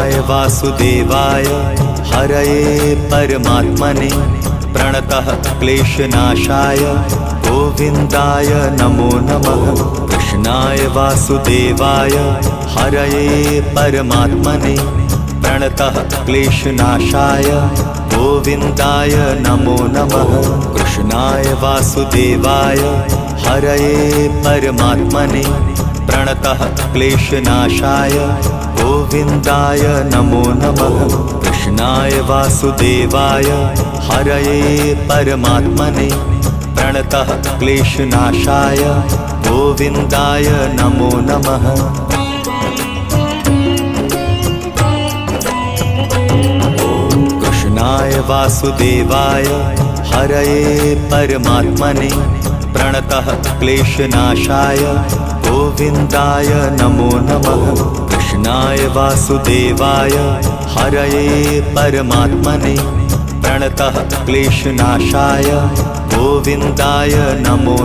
कृष्णाय वासुदेवाय हरये परमात्मने प्रणतः क्लेशनाशाय गोविन्दाय नमो नमः। कृष्णाय वासुदेवाय हरये परमात्मने प्रणतः क्लेशनाशाय गोविन्दाय नमो नमः। कृष्णाय वासुदेवाय हरये परमात्मने प्रणतः क्लेशनाशाय गोविन्दाय नमो नमः। कृष्णाय वासुदेवाय हरये परमात्मने प्रणतः क्लेशनाशाय गोविन्दाय नमो नमः। कृष्णाय वासुदेवाय हरये परमात्मने प्रणतः क्लेशनाशाय गोविन्दाय नमो नमः। कृष्णाय वासुदेवाय हरये परमात्मने प्रणतः क्लेशनाशाय गोविन्दाय नमो